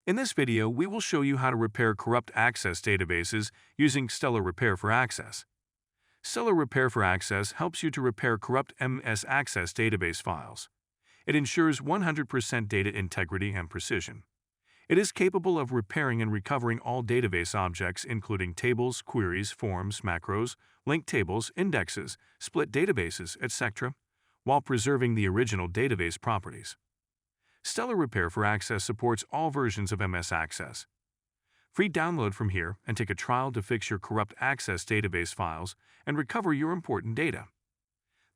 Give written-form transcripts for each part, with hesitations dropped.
In this video, we will show you how to repair corrupt Access databases using Stellar Repair for Access. Stellar Repair for Access helps you to repair corrupt MS Access database files. It ensures 100% data integrity and precision. It is capable of repairing and recovering all database objects including tables, queries, forms, macros, linked tables, indexes, split databases, etc., while preserving the original database properties. Stellar Repair for Access supports all versions of MS Access. Free download from here and take a trial to fix your corrupt Access database files and recover your important data.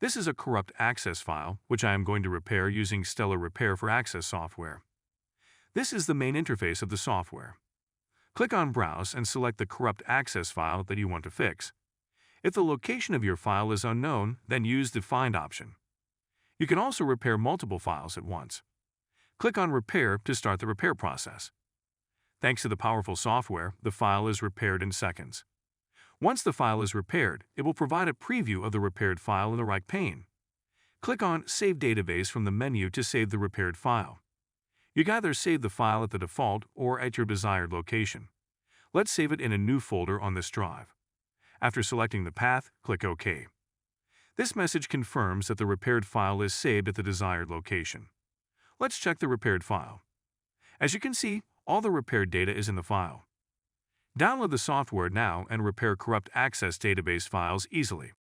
This is a corrupt Access file, which I am going to repair using Stellar Repair for Access software. This is the main interface of the software. Click on Browse and select the corrupt Access file that you want to fix. If the location of your file is unknown, then use the Find option. You can also repair multiple files at once. Click on Repair to start the repair process. Thanks to the powerful software, the file is repaired in seconds. Once the file is repaired, it will provide a preview of the repaired file in the right pane. Click on Save Database from the menu to save the repaired file. You can either save the file at the default or at your desired location. Let's save it in a new folder on this drive. After selecting the path, click OK. This message confirms that the repaired file is saved at the desired location. Let's check the repaired file. As you can see, all the repaired data is in the file. Download the software now and repair corrupt Access database files easily.